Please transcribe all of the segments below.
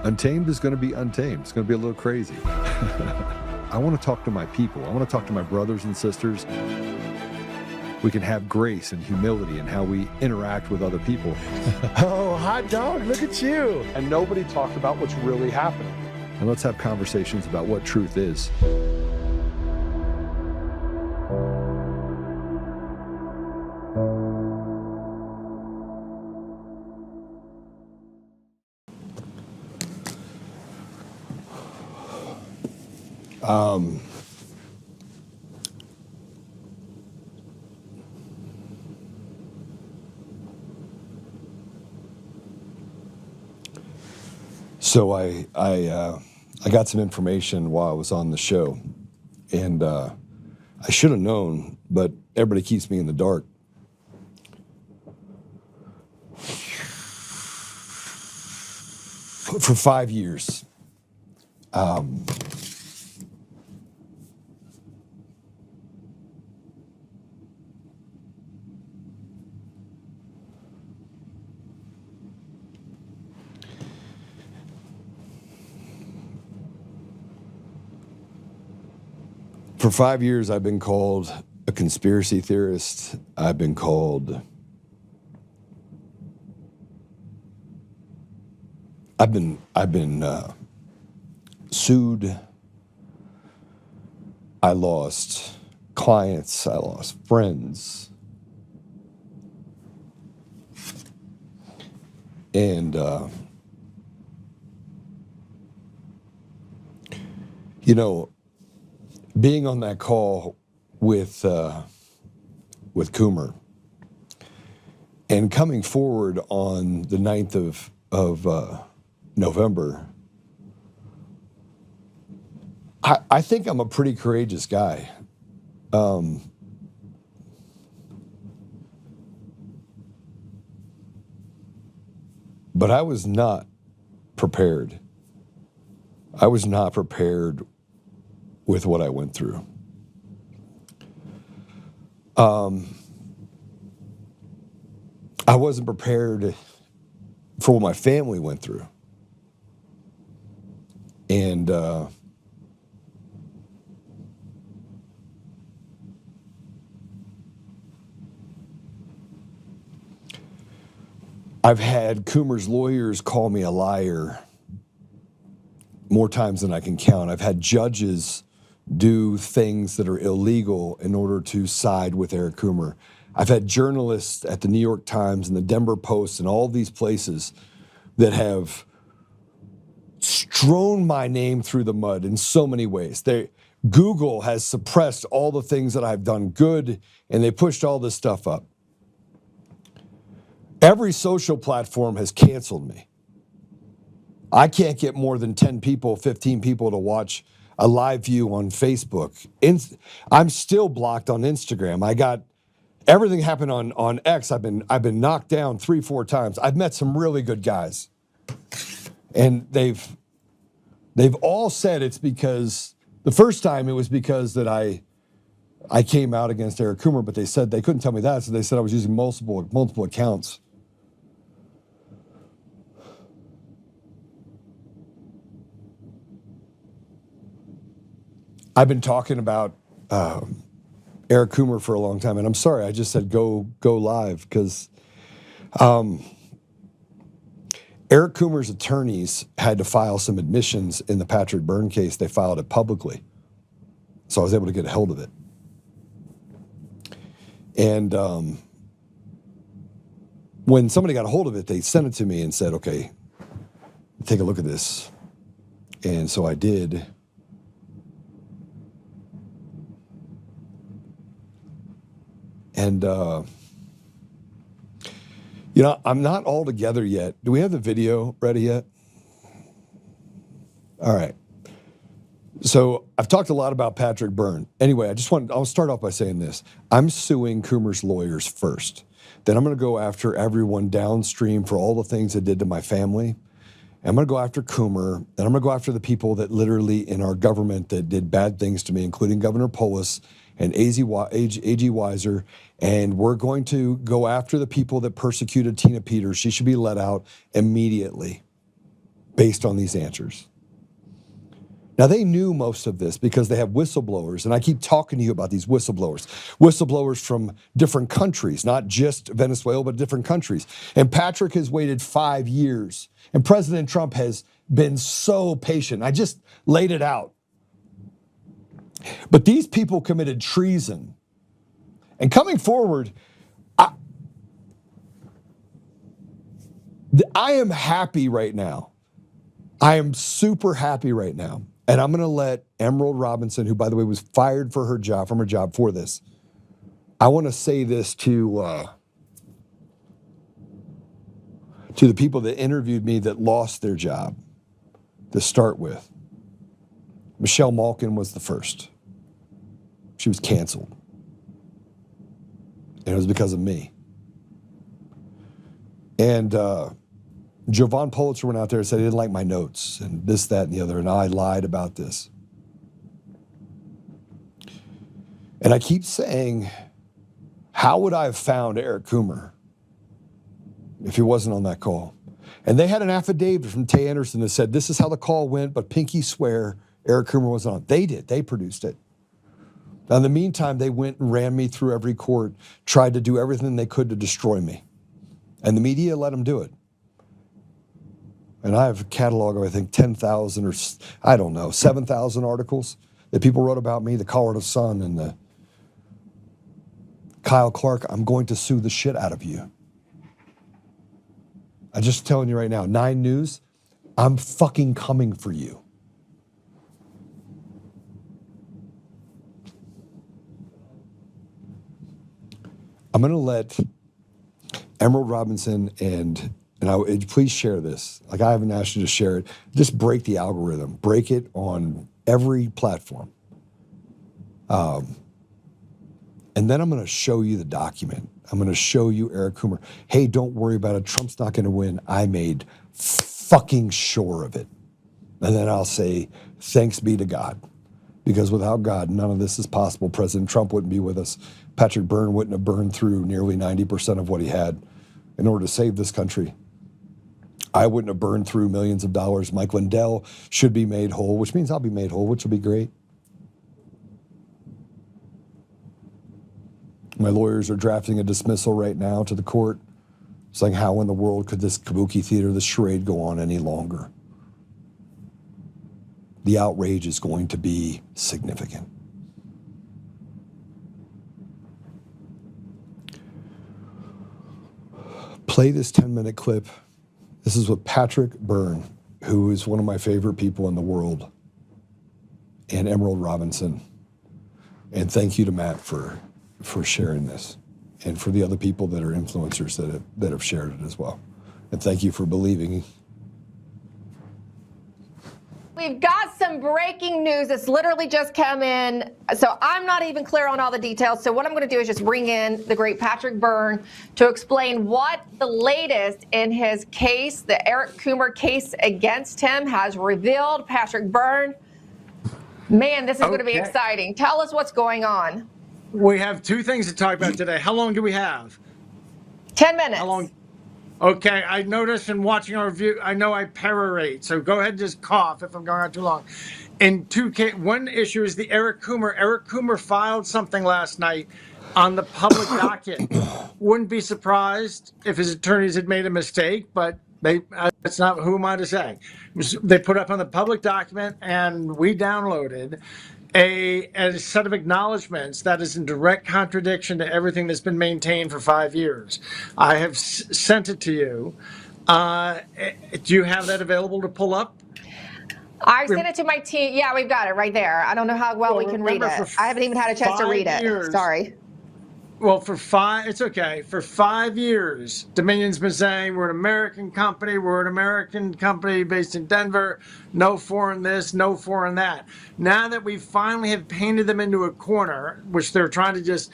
Untamed is going to be untamed. It's going to be a little crazy. I want to talk to my people. I want to talk to my brothers and sisters. We can have grace and humility in how we interact with other people. Oh, hot dog, look at you. And nobody talked about what's really happening. And let's have conversations about what truth is. So I got some information while I was on the show, and I should have known, but everybody keeps me in the dark. For 5 years, For 5 years, I've been called a conspiracy theorist. I've been called... I've been sued. I lost clients. I lost friends. And, you know, being on that call with Coomer and coming forward on the 9th of November, I think I'm a pretty courageous guy. But I was not prepared. I was not prepared with what I went through. I wasn't prepared for what my family went through. And I've had Coomer's lawyers call me a liar more times than I can count. I've had judges do things that are illegal in order to side with Eric Coomer. I've had journalists at the New York Times and the Denver Post and all these places that have strewn my name through the mud in so many ways. Google has suppressed all the things that I've done good, and they pushed all this stuff up. Every social platform has canceled me. I can't get more than 10 people, 15 people to watch a live view on Facebook. I'm still blocked on Instagram. I got everything happened on X. I've been knocked down 3-4 times. I've met some really good guys, and they've all said it's because the first time it was because that I came out against Eric Coomer, but they said they couldn't tell me that, so they said I was using multiple accounts. I've been talking about Eric Coomer for a long time, and I'm sorry, I just said go live because Eric Coomer's attorneys had to file some admissions in the Patrick Byrne case. They filed it publicly, so I was able to get a hold of it. And when somebody got a hold of it, they sent it to me and said, okay, take a look at this. And so I did. And, you know, I'm not all together yet. Do we have the video ready yet? All right. So I've talked a lot about Patrick Byrne. Anyway, I'll start off by saying this. I'm suing Coomer's lawyers first. Then I'm going to go after everyone downstream for all the things they did to my family. And I'm going to go after Coomer, and I'm going to go after the people that literally in our government that did bad things to me, including Governor Polis and A.G. Weiser, and we're going to go after the people that persecuted Tina Peters. She should be let out immediately. based on these answers. Now, they knew most of this because they have whistleblowers, and I keep talking to you about these whistleblowers from different countries, not just Venezuela, but different countries. And Patrick has waited 5 years, and President Trump has been so patient. I just laid it out. But these people committed treason. And coming forward, I am happy right now. I am super happy right now. And I'm going to let Emerald Robinson, who, by the way, was fired from her job for this. I want to say this to the people that interviewed me that lost their job to start with. Michelle Malkin was the first. She was canceled. And it was because of me. And Jovan Pulitzer went out there and said he didn't like my notes and this, that, and the other, and I lied about this. And I keep saying, how would I have found Eric Coomer if he wasn't on that call? And they had an affidavit from Tay Anderson that said, this is how the call went, but pinky swear Eric Coomer wasn't on. They did. They produced it. Now, in the meantime, they went and ran me through every court, tried to do everything they could to destroy me. And the media let them do it. And I have a catalog of, I think, 10,000 or, I don't know, 7,000 articles that people wrote about me, the Colorado Sun and the Kyle Clark. I'm going to sue the shit out of you. I'm just telling you right now, 9 News, I'm fucking coming for you. I'm going to let Emerald Robinson and please share this. Like, I haven't asked you to share it. Just break the algorithm. Break it on every platform. And then I'm going to show you the document. I'm going to show you Eric Coomer. Hey, don't worry about it. Trump's not going to win. I made fucking sure of it. And then I'll say, thanks be to God. Because without God, none of this is possible. President Trump wouldn't be with us. Patrick Byrne wouldn't have burned through nearly 90% of what he had in order to save this country. I wouldn't have burned through millions of dollars. Mike Lindell should be made whole, which means I'll be made whole, which will be great. My lawyers are drafting a dismissal right now to the court, saying how in the world could this kabuki theater, this charade go on any longer? The outrage is going to be significant. Play this 10-minute clip. This is with Patrick Byrne, who is one of my favorite people in the world, and Emerald Robinson. And thank you to Matt for sharing this, and for the other people that are influencers that have shared it as well. And thank you for believing. We've got some breaking news that's literally just come in. So I'm not even clear on all the details. So what I'm going to do is just bring in the great Patrick Byrne to explain what the latest in his case, the Eric Coomer case against him, has revealed. Patrick Byrne, man, this is going to be exciting. Tell us what's going on. We have 2 things to talk about today. How long do we have? 10 minutes. How long? Okay, I noticed in watching our review, I know I perorate, so go ahead and just cough if I'm going on too long. One issue is the Eric Coomer. Eric Coomer filed something last night on the public docket. Wouldn't be surprised if his attorneys had made a mistake, but that's not, who am I to say? They put up on the public document, and we downloaded a set of acknowledgments that is in direct contradiction to everything that's been maintained for 5 years. I have sent it to you. Do you have that available to pull up? I sent it to my team. Yeah, we've got it right there. I don't know how well we can read it. I haven't even had a chance to read it. Sorry. Well, it's okay. For 5 years, Dominion's been saying we're an American company. We're an American company based in Denver. No foreign this, no foreign that. Now that we finally have painted them into a corner, which they're trying to just,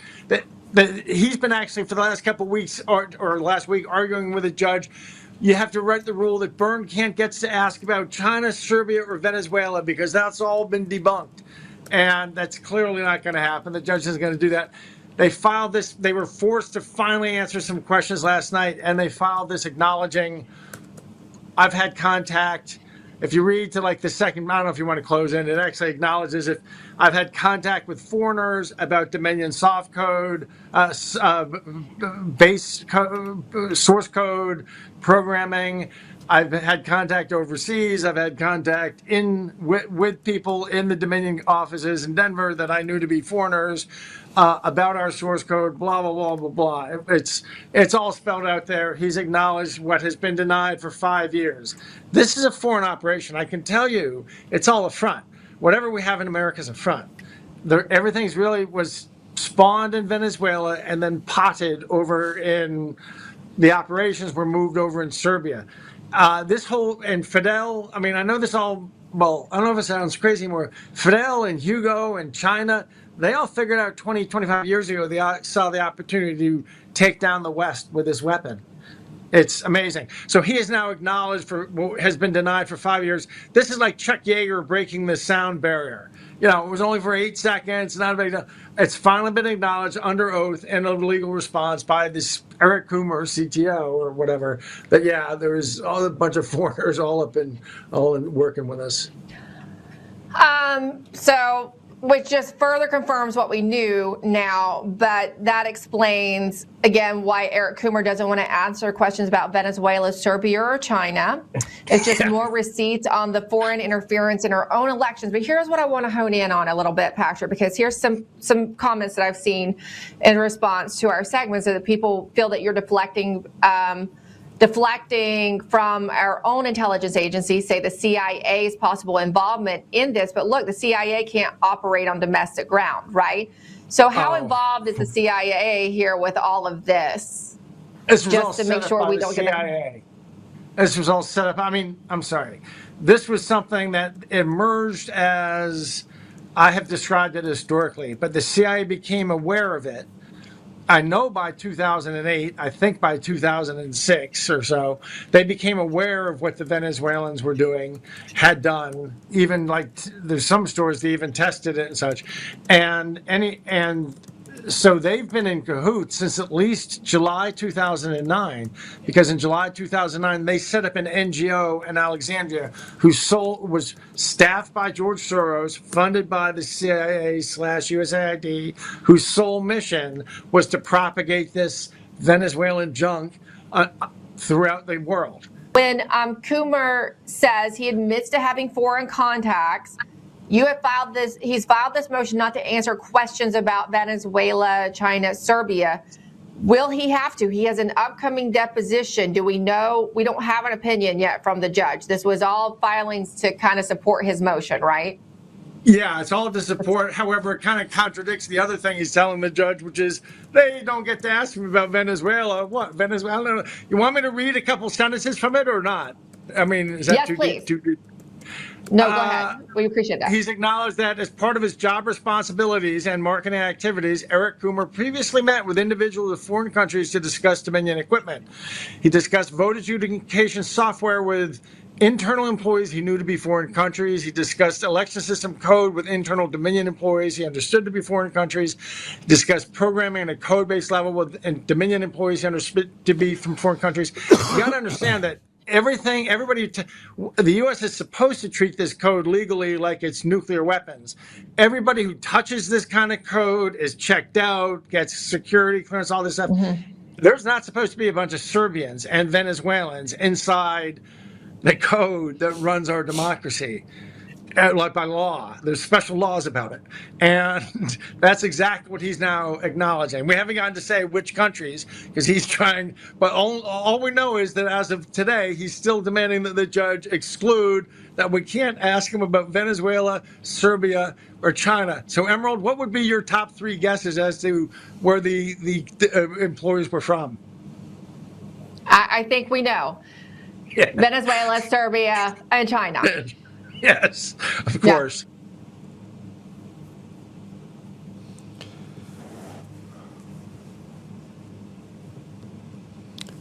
he's been actually for the last couple of weeks or last week arguing with a judge. You have to write the rule that Byrne can't get to ask about China, Serbia, or Venezuela because that's all been debunked. And that's clearly not going to happen. The judge isn't going to do that. They filed this. They were forced to finally answer some questions last night, and they filed this acknowledging, I've had contact if you read to like the second, I don't know if you want to close in, it actually acknowledges if I've had contact with foreigners about Dominion soft code, base code, source code, programming. I've had contact overseas. I've had contact with people in the Dominion offices in Denver that I knew to be foreigners about our source code. Blah blah blah blah blah. It's all spelled out there. He's acknowledged what has been denied for 5 years. This is a foreign operation. I can tell you, it's all a front. Whatever we have in America is a front. Everything's really was spawned in Venezuela and then potted over in the operations were moved over in Serbia. This whole, and Fidel, I mean, I know this all, well, I don't know if it sounds crazy anymore. Fidel and Hugo and China, they all figured out 20, 25 years ago, they saw the opportunity to take down the West with this weapon. It's amazing. So he is now acknowledged for what has been denied for 5 years. This is like Chuck Yeager breaking the sound barrier. You know, it was only for 8 seconds. Not a big deal. It's finally been acknowledged under oath and a legal response by this Eric Coomer, CTO or whatever. That yeah, there was all a bunch of foreigners all in working with us. So, which just further confirms what we knew now, but that explains, again, why Eric Coomer doesn't want to answer questions about Venezuela, Serbia, or China. It's just more receipts on the foreign interference in our own elections. But here's what I want to hone in on a little bit, Patrick, because here's some comments that I've seen in response to our segments that people feel that you're deflecting from our own intelligence agencies, say the CIA's possible involvement in this. But look, the CIA can't operate on domestic ground, right? So how involved is the CIA here with all of this? This was just to make sure we don't get This was all set up. I mean, I'm sorry. This was something that emerged as I have described it historically, but the CIA became aware of it. I know by 2008, I think by 2006 or so, they became aware of what the Venezuelans were doing, had done, even like there's some stores that even tested it and such. And so they've been in cahoots since at least July 2009, because in July 2009, they set up an NGO in Alexandria whose was staffed by George Soros, funded by the CIA/USAID, whose sole mission was to propagate this Venezuelan junk throughout the world. When Coomer says he admits to having foreign contacts, you have filed this, he's filed this motion not to answer questions about Venezuela, China, Serbia. Will he have to? He has an upcoming deposition. Do we know? We don't have an opinion yet from the judge. This was all filings to kind of support his motion, right? Yeah, it's all to support. However, it kind of contradicts the other thing he's telling the judge, which is they don't get to ask him about Venezuela. What? Venezuela? I don't know. You want me to read a couple sentences from it or not? I mean, is that yes, please. No, go ahead. We appreciate that. He's acknowledged that as part of his job responsibilities and marketing activities, Eric Coomer previously met with individuals of foreign countries to discuss Dominion equipment. He discussed vote adjudication software with internal employees he knew to be foreign countries. He discussed election system code with internal Dominion employees he understood to be foreign countries. He discussed programming at a code-based level with Dominion employees he understood to be from foreign countries. You got to understand that the U.S. is supposed to treat this code legally like it's nuclear weapons. Everybody who touches this kind of code is checked out, gets security clearance, all this stuff. Mm-hmm. There's not supposed to be a bunch of Serbians and Venezuelans inside the code that runs our democracy. Like by law, there's special laws about it. And that's exactly what he's now acknowledging. We haven't gotten to say which countries, because he's trying, but all we know is that as of today, he's still demanding that the judge exclude that we can't ask him about Venezuela, Serbia, or China. So Emerald, what would be your top 3 guesses as to where the employees were from? I think we know. Yeah. Venezuela, Serbia, and China. Yes, of course.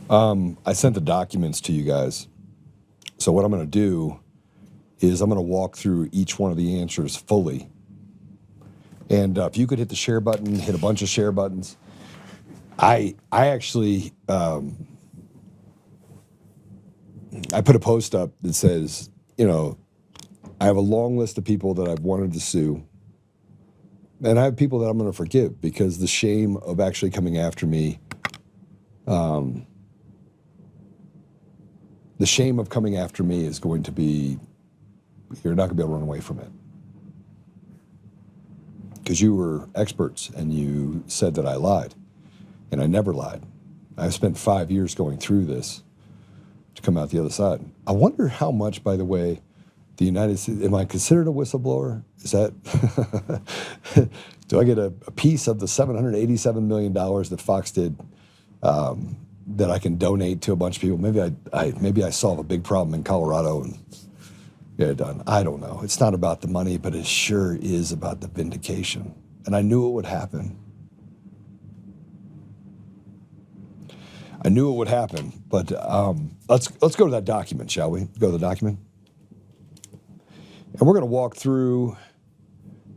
I sent the documents to you guys. So what I'm going to do is I'm going to walk through each one of the answers fully. And if you could hit the share button, hit a bunch of share buttons. I actually, I put a post up that says, I have a long list of people that I've wanted to sue. And I have people that I'm going to forgive because the shame of actually coming after me, the shame of coming after me is going to be, you're not going to be able to run away from it. Because you were experts and you said that I lied. And I never lied. I've spent 5 years going through this to come out the other side. I wonder how much, by the way, the United States, am I considered a whistleblower? Is that, do I get a piece of the $787 million that Fox did that I can donate to a bunch of people? Maybe I solve a big problem in Colorado and get it done. I don't know. It's not about the money, but it sure is about the vindication. And I knew it would happen. I knew it would happen, but let's go to that document, shall we? Go to the document. And we're going to walk through,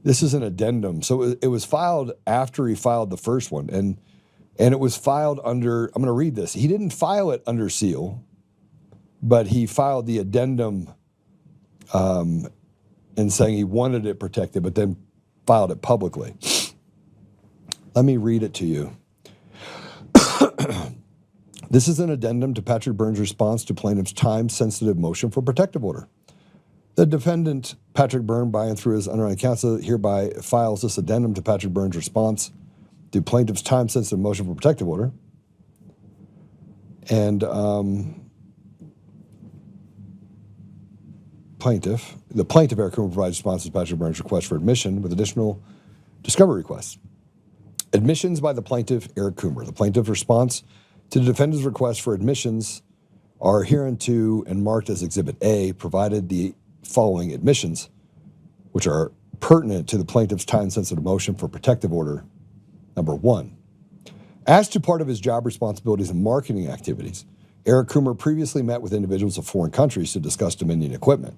this is an addendum. So it was filed after he filed the first one, and it was filed under, I'm going to read this. He didn't file it under seal, but he filed the addendum and saying he wanted it protected, but then filed it publicly. Let me read it to you. This is an addendum to Patrick Byrne's response to plaintiff's time-sensitive motion for protective order. The defendant, Patrick Byrne, by and through his underlying counsel, hereby files this addendum to Patrick Byrne's response to plaintiff's time-sensitive motion for protective order. And the plaintiff, Eric Coomer, provides responses to Patrick Byrne's request for admission with additional discovery requests. Admissions by the plaintiff, Eric Coomer. The plaintiff's response to the defendant's request for admissions are hereunto and marked as Exhibit A, provided the following admissions, which are pertinent to the plaintiff's time-sensitive motion for protective order. Number one, as to part of his job responsibilities and marketing activities, Eric Coomer previously met with individuals of foreign countries to discuss Dominion equipment.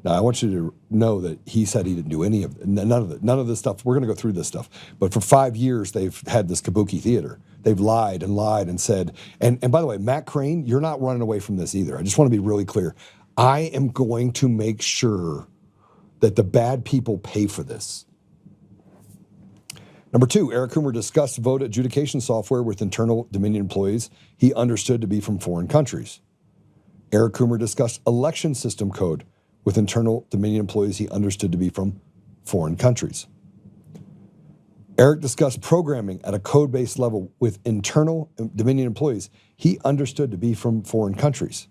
Now, I want you to know that he said he didn't do none of this stuff. We're going to go through this stuff. But for 5 years, they've had this kabuki theater. They've lied and said, and by the way, Matt Crane, you're not running away from this either. I just want to be really clear. I am going to make sure that the bad people pay for this. Number two, Eric Coomer discussed vote adjudication software with internal Dominion employees he understood to be from foreign countries. Eric Coomer discussed election system code with internal Dominion employees he understood to be from foreign countries. Eric discussed programming at a code-based level with internal Dominion employees he understood to be from foreign countries.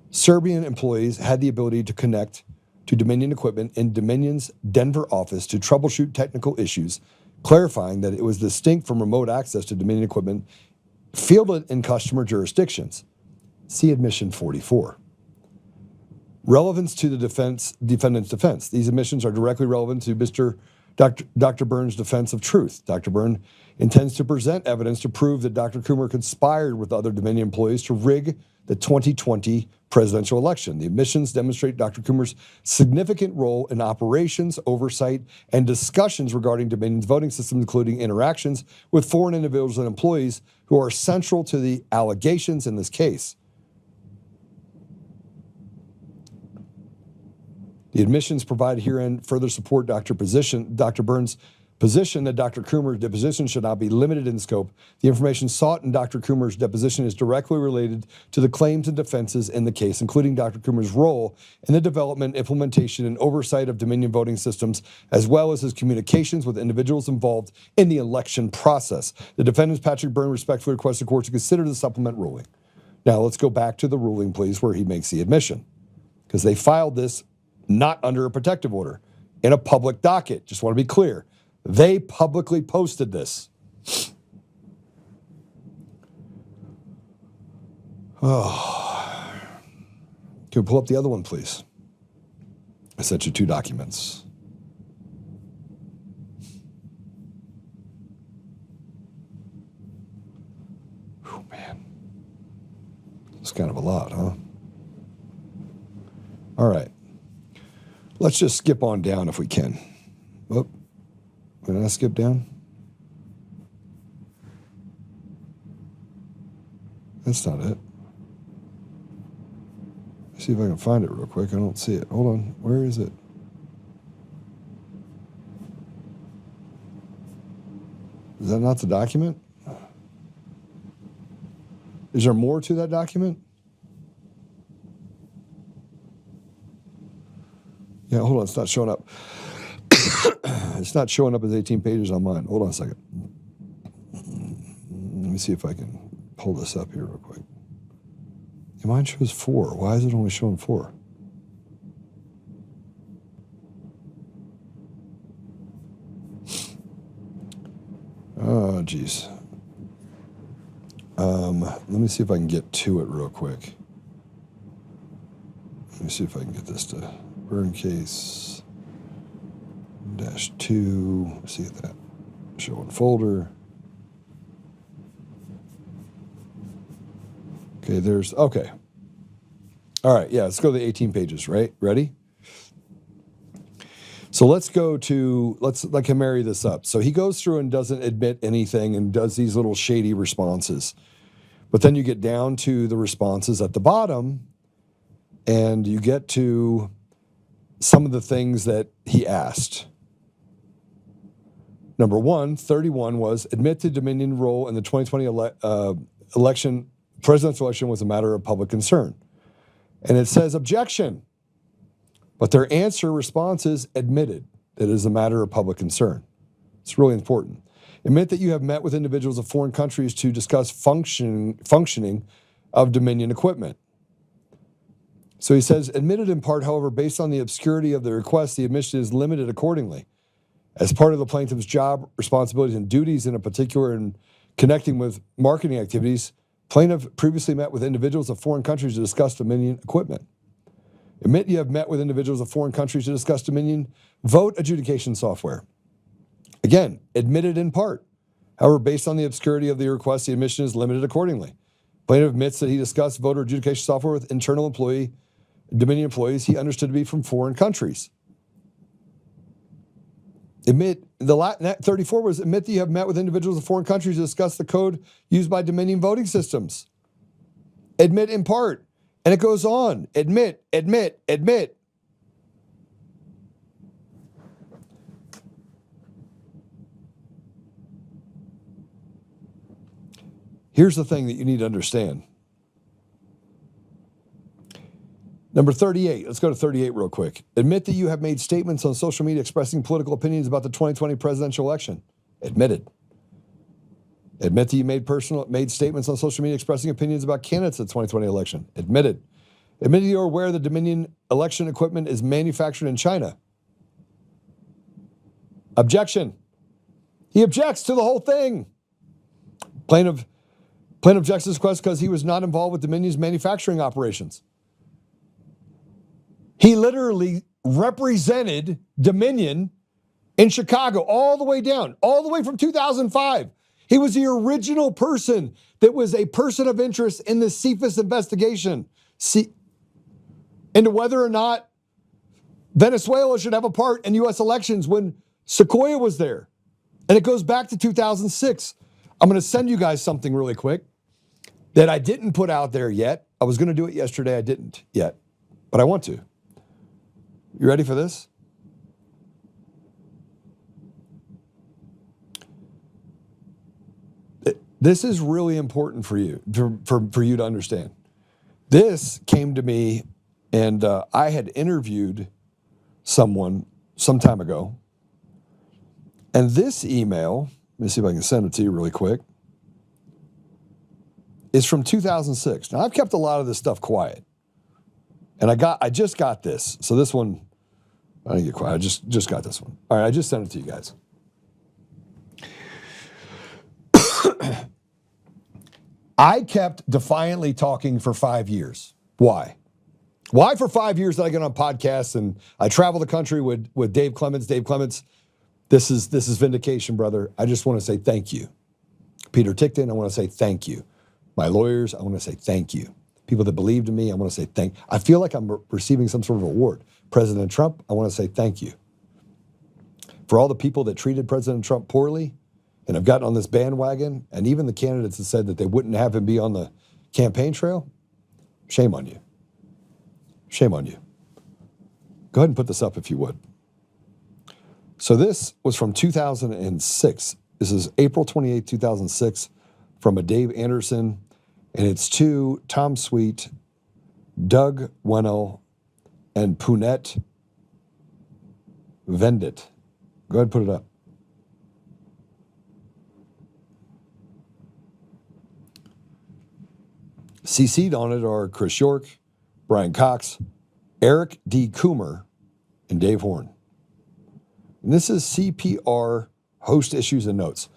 Serbian employees had the ability to connect to Dominion equipment in Dominion's Denver office to troubleshoot technical issues, clarifying that it was distinct from remote access to Dominion equipment fielded in customer jurisdictions. See admission 44. Relevance to the defendant's defense. These admissions are directly relevant to Dr. Byrne's defense of truth. Dr. Byrne intends to present evidence to prove that Dr. Coomer conspired with other Dominion employees to rig the 2020 presidential election. The admissions demonstrate Dr. Coomer's significant role in operations, oversight, and discussions regarding Dominion's voting system, including interactions with foreign individuals and employees who are central to the allegations in this case. The admissions provided herein further support Dr. Byrne's position that Dr. Coomer's deposition should not be limited in scope. The information sought in Dr. Coomer's deposition is directly related to the claims and defenses in the case, including Dr. Coomer's role in the development, implementation, and oversight of Dominion voting systems, as well as his communications with individuals involved in the election process. The defendant, Patrick Byrne, respectfully requests the court to consider the supplement ruling. Now, let's go back to the ruling, please, where he makes the admission, because they filed this not under a protective order, in a public docket. Just want to be clear. They publicly posted this. Oh. Can we pull up the other one, please? I sent you 2 documents. Oh, man. It's kind of a lot, huh? All right. Let's just skip on down if we can. Whoop. Did I skip down? That's not it. See if I can find it real quick. I don't see it. Hold on. Where is it? Is that not the document? Is there more to that document? Yeah, hold on. It's not showing up. It's not showing up as 18 pages on mine. Hold on a second. Let me see if I can pull this up here real quick. Mine shows 4. Why is it only showing 4? Oh, geez. Let me see if I can get to it real quick. Let me see if I can get this to Byrne case -2. See that. Show in folder. Okay, okay. All right, yeah, let's go to the 18 pages, right? Ready? So let's let him marry this up. So he goes through and doesn't admit anything and does these little shady responses. But then you get down to the responses at the bottom and you get to some of the things that he asked. Number 131 was admit the Dominion role in the 2020 presidential election was a matter of public concern. And it says objection. But their response is admitted that it is a matter of public concern. It's really important. Admit that you have met with individuals of foreign countries to discuss functioning of Dominion equipment. So he says, admitted in part, however, based on the obscurity of the request, the admission is limited accordingly. As part of the plaintiff's job, responsibilities, and duties in a particular in connecting with marketing activities, plaintiff previously met with individuals of foreign countries to discuss Dominion equipment. Admit you have met with individuals of foreign countries to discuss Dominion vote adjudication software. Again, admitted in part. However, based on the obscurity of the request, the admission is limited accordingly. Plaintiff admits that he discussed voter adjudication software with internal Dominion employees he understood to be from foreign countries. Admit, 34 was admit that you have met with individuals of foreign countries to discuss the code used by Dominion voting systems. Admit in part. And it goes on. Admit, admit, admit. Here's the thing that you need to understand. Number 38. Let's go to 38 real quick. Admit that you have made statements on social media expressing political opinions about the 2020 presidential election. Admitted. Admit that you made statements on social media expressing opinions about candidates at the 2020 election. Admitted. Admit that you are aware the Dominion election equipment is manufactured in China. Objection. He objects to the whole thing. Plaintiff objects to this request because he was not involved with Dominion's manufacturing operations. He literally represented Dominion in Chicago all the way down, all the way from 2005. He was the original person that was a person of interest in the CFIUS investigation into whether or not Venezuela should have a part in U.S. elections when Sequoia was there. And it goes back to 2006. I'm going to send you guys something really quick that I didn't put out there yet. I was going to do it yesterday. I didn't yet, but I want to. You ready for this? This is really important for you, for you to understand. This came to me, and I had interviewed someone some time ago. And this email, let me see if I can send it to you really quick, is from 2006. Now, I've kept a lot of this stuff quiet. And I just got this. So this one, I didn't get quiet. I just got this one. All right, I just sent it to you guys. I kept defiantly talking for 5 years. Why? Why for 5 years did I get on podcasts and I travel the country with Dave Clements? Dave Clements, this is vindication, brother. I just want to say thank you. Peter Tickton, I want to say thank you. My lawyers, I want to say thank you. People that believed in me, I want to say thank you. I feel like I'm receiving some sort of award. President Trump, I want to say thank you. For all the people that treated President Trump poorly and have gotten on this bandwagon, and even the candidates that said that they wouldn't have him be on the campaign trail, shame on you. Shame on you. Go ahead and put this up if you would. So this was from 2006. This is April 28, 2006, from a Dave Anderson, and it's to Tom Sweet, Doug Wennell, and Punet Vendit. Go ahead and put it up. CC'd on it are Chris York, Brian Cox, Eric D. Coomer, and Dave Horn. And this is CPR host issues and notes.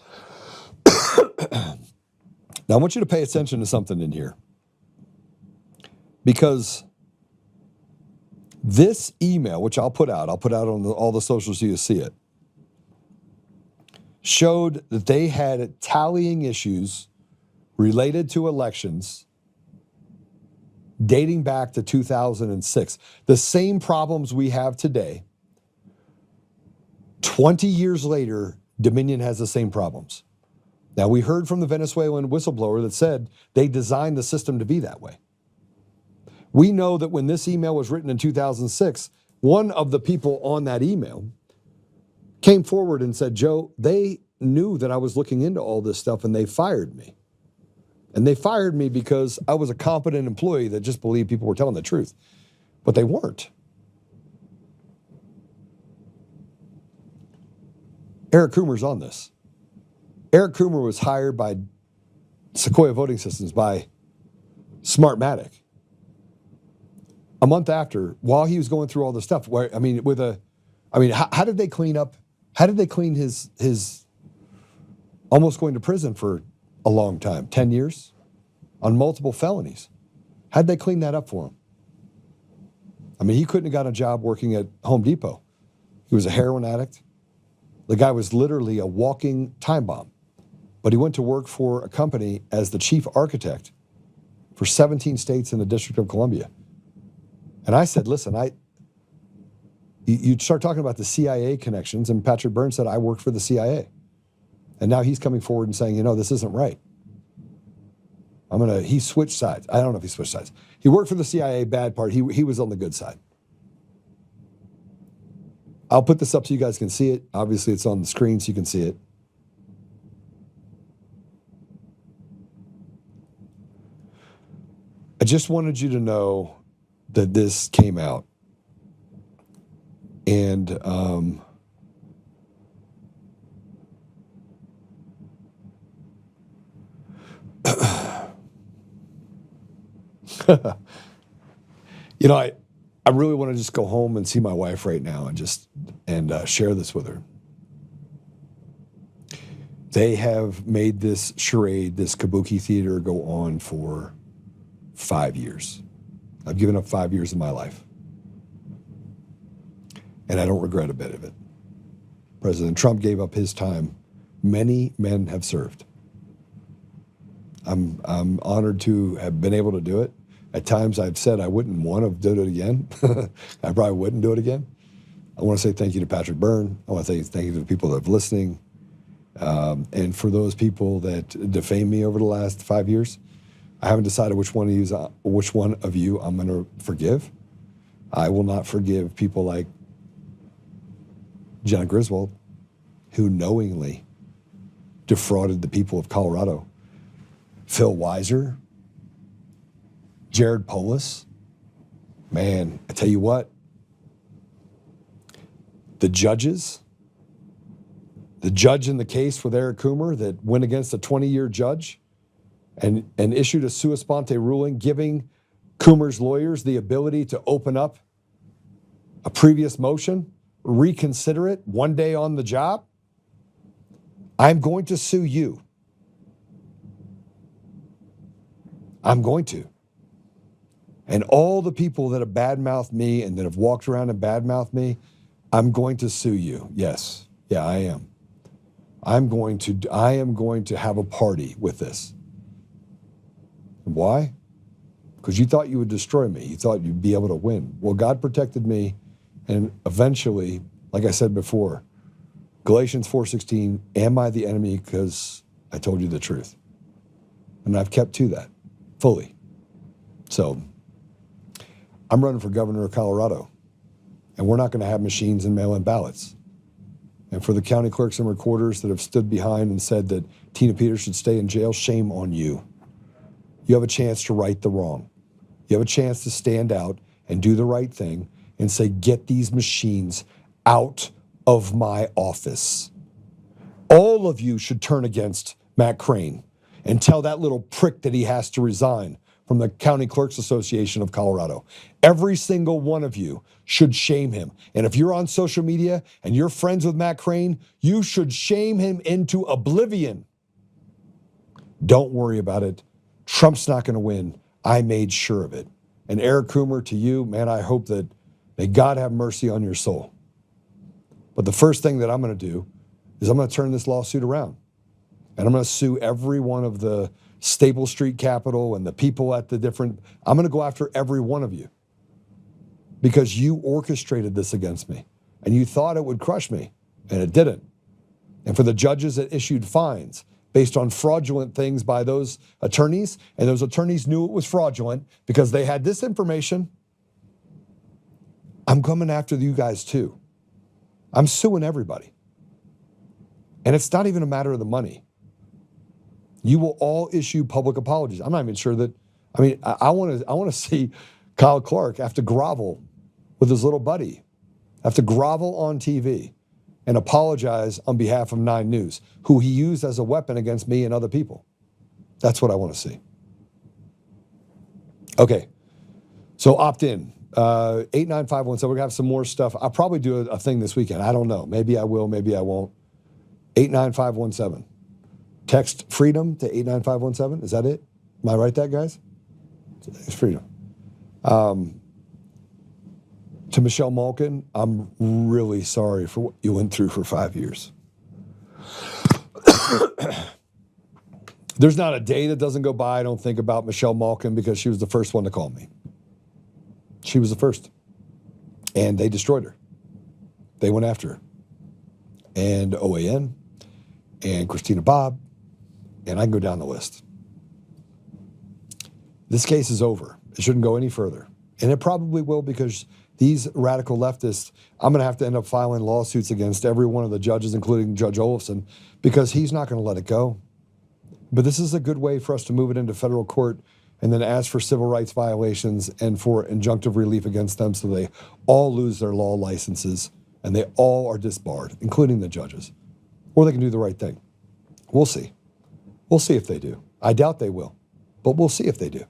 Now, I want you to pay attention to something in here. Because this email, which I'll put out on all the socials so you see it, showed that they had tallying issues related to elections dating back to 2006. The same problems we have today. 20 years later, Dominion has the same problems. Now, we heard from the Venezuelan whistleblower that said they designed the system to be that way. We know that when this email was written in 2006, one of the people on that email came forward and said, Joe, they knew that I was looking into all this stuff and they fired me. And they fired me because I was a competent employee that just believed people were telling the truth. But they weren't. Eric Coomer's on this. Eric Coomer was hired by Sequoia Voting Systems, by Smartmatic. A month after, while he was going through all this stuff, how did they clean up? How did they clean his almost going to prison for a long time, 10 years, on multiple felonies? How'd they clean that up for him? I mean, he couldn't have got a job working at Home Depot. He was a heroin addict. The guy was literally a walking time bomb. But he went to work for a company as the chief architect for 17 states in the District of Columbia. And I said, listen, you start talking about the CIA connections, and Patrick Byrne said, I worked for the CIA. And now he's coming forward and saying, this isn't right. He switched sides. I don't know if he switched sides. He worked for the CIA, bad part. He was on the good side. I'll put this up so you guys can see it. Obviously, it's on the screen so you can see it. I just wanted you to know that this came out. And I really want to just go home and see my wife right now and share this with her. They have made this charade, this kabuki theater, go on for 5 years. I've given up 5 years of my life. And I don't regret a bit of it. President Trump gave up his time. Many men have served. I'm honored to have been able to do it. At times I've said I wouldn't want to do it again. I probably wouldn't do it again. I want to say thank you to Patrick Byrne. I want to say thank you to the people that are listening. And for those people that defamed me over the last 5 years, I haven't decided which one of you I'm going to forgive. I will not forgive people like Jenna Griswold, who knowingly defrauded the people of Colorado. Phil Weiser, Jared Polis. Man, I tell you what, the judge in the case with Eric Coomer that went against a 20-year judge and issued a sua sponte ruling giving Coomer's lawyers the ability to open up a previous motion, reconsider it one day on the job. I'm going to sue you. I'm going to. And all the people that have badmouthed me and that have walked around and badmouthed me, I'm going to sue you. Yes. Yeah, I am. I am going to have a party with this. Why? Because you thought you would destroy me. You thought you'd be able to win. Well, God protected me, and eventually, like I said before, Galatians 4:16, am I the enemy because I told you the truth? And I've kept to that fully. So I'm running for governor of Colorado, and we're not going to have machines and mail-in ballots. And for the county clerks and recorders that have stood behind and said that Tina Peters should stay in jail, shame on you. You have a chance to right the wrong. You have a chance to stand out and do the right thing and say, get these machines out of my office. All of you should turn against Matt Crane and tell that little prick that he has to resign from the County Clerks Association of Colorado. Every single one of you should shame him. And if you're on social media and you're friends with Matt Crane, you should shame him into oblivion. Don't worry about it. Trump's not going to win. I made sure of it. And Eric Coomer, to you, man, I hope that may God have mercy on your soul. But the first thing that I'm going to do is I'm going to turn this lawsuit around. And I'm going to sue every one of the Staple Street Capitol and the people at the different, I'm going to go after every one of you because you orchestrated this against me and you thought it would crush me and it didn't. And for the judges that issued fines based on fraudulent things by those attorneys, and those attorneys knew it was fraudulent because they had this information, I'm coming after you guys too. I'm suing everybody. And it's not even a matter of the money. You will all issue public apologies. I'm not even sure that, I want to see Kyle Clark have to grovel with his little buddy, have to grovel on TV and apologize on behalf of 9 News, who he used as a weapon against me and other people. That's what I want to see. Okay, so opt in. 89517, we're going to have some more stuff. I'll probably do a thing this weekend. I don't know. Maybe I will, maybe I won't. 89517. Text freedom to 89517. Is that it? Am I right, that guys? It's freedom. To Michelle Malkin, I'm really sorry for what you went through for 5 years. There's not a day that doesn't go by I don't think about Michelle Malkin because she was the first one to call me. She was the first. And they destroyed her. They went after her. And OAN and Christina Bobb, and I can go down the list. This case is over. It shouldn't go any further. And it probably will because these radical leftists, I'm going to have to end up filing lawsuits against every one of the judges, including Judge Olafson, because he's not going to let it go. But this is a good way for us to move it into federal court and then ask for civil rights violations and for injunctive relief against them so they all lose their law licenses and they all are disbarred, including the judges. Or they can do the right thing. We'll see. We'll see if they do. I doubt they will, but we'll see if they do.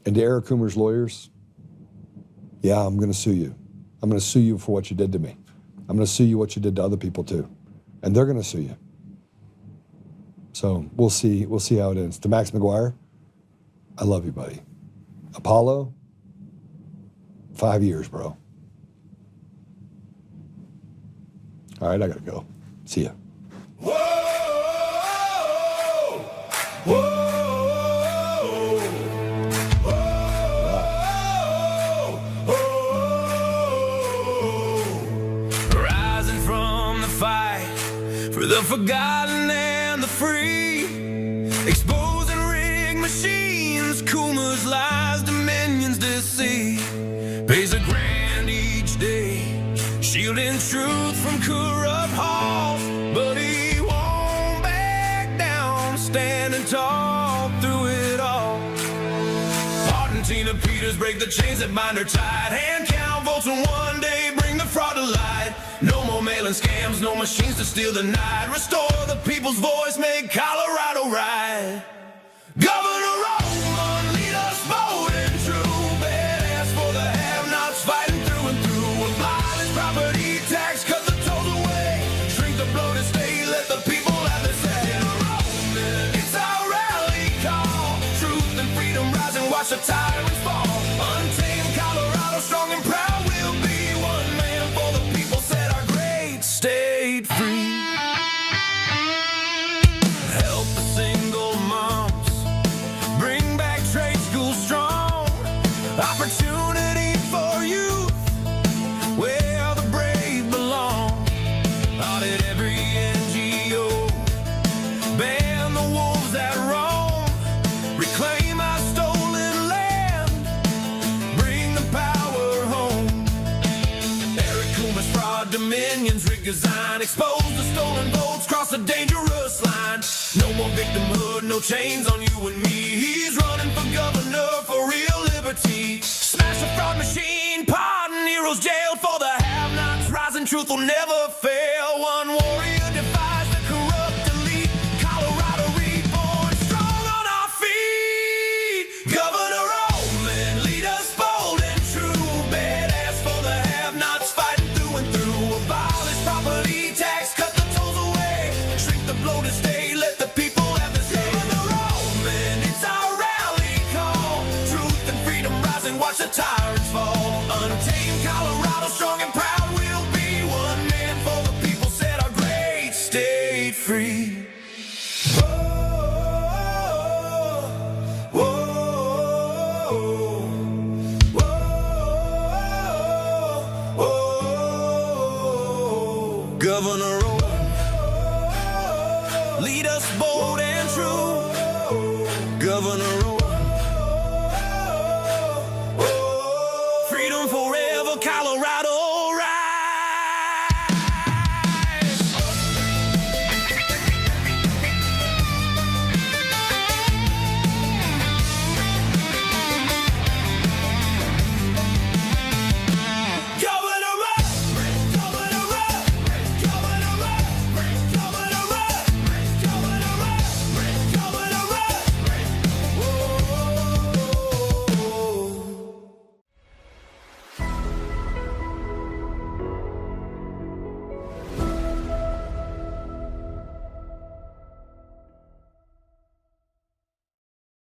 And to Eric Coomer's lawyers, yeah, I'm going to sue you. I'm going to sue you for what you did to me. I'm going to sue you what you did to other people too. And they're going to sue you. So we'll see how it ends. To Max McGuire, I love you, buddy. Apollo, 5 years, bro. All right, I got to go. See ya. Whoa, whoa. For the forgotten and the free, exposing rigged machines, Coomer's lies, Dominion's deceit, pays a grand each day, shielding truth from corrupt halls, but he won't back down, standing tall through it all. Martin, Tina Peters break the chains that bind her tight, hand count votes and one day bring the fraud to light. No more mailing scams, no machines to steal the night. Restore the people's voice, make Colorado right. Governor Oltmann, lead us bold and true. Badass for the have-nots, fighting through and through. Abolish property tax, cut the tolls away. Shrink the bloated state, let the people have their say. Enrollment, it's our rally call. Truth and freedom rise and watch the tyrants fall. Untamed Colorado, strong and proud. We'll be one man for the people. Set our great state free. Help the single moms. Bring back trade school strong. Opportunity for youth. Where the brave belong. Audit every NGO. Ban the wolves that roam. Reclaim our stolen land. redesign, expose the stolen votes, cross a dangerous line. No more victimhood, no chains on you and me. He's running for governor for real liberty. Smash the fraud machine, pardon heroes jailed for the have-nots. Rising truth will never fail. One warrior defies the corrupt elite. Colorado reborn, strong on our feet. Governor Oltmann, lead us bold and true. Badass for the have-nots, fighting through and through. Abolish property tax, cut the tolls away. Shrink the blow to stay, let the people have the say. Governor Oltmann, it's our rally call. Truth and freedom rising, watch the tyrants fall. Untamed Colorado, strong and proud we'll be. One man for the people, set our great state free. Whoa, whoa, whoa, whoa. Governor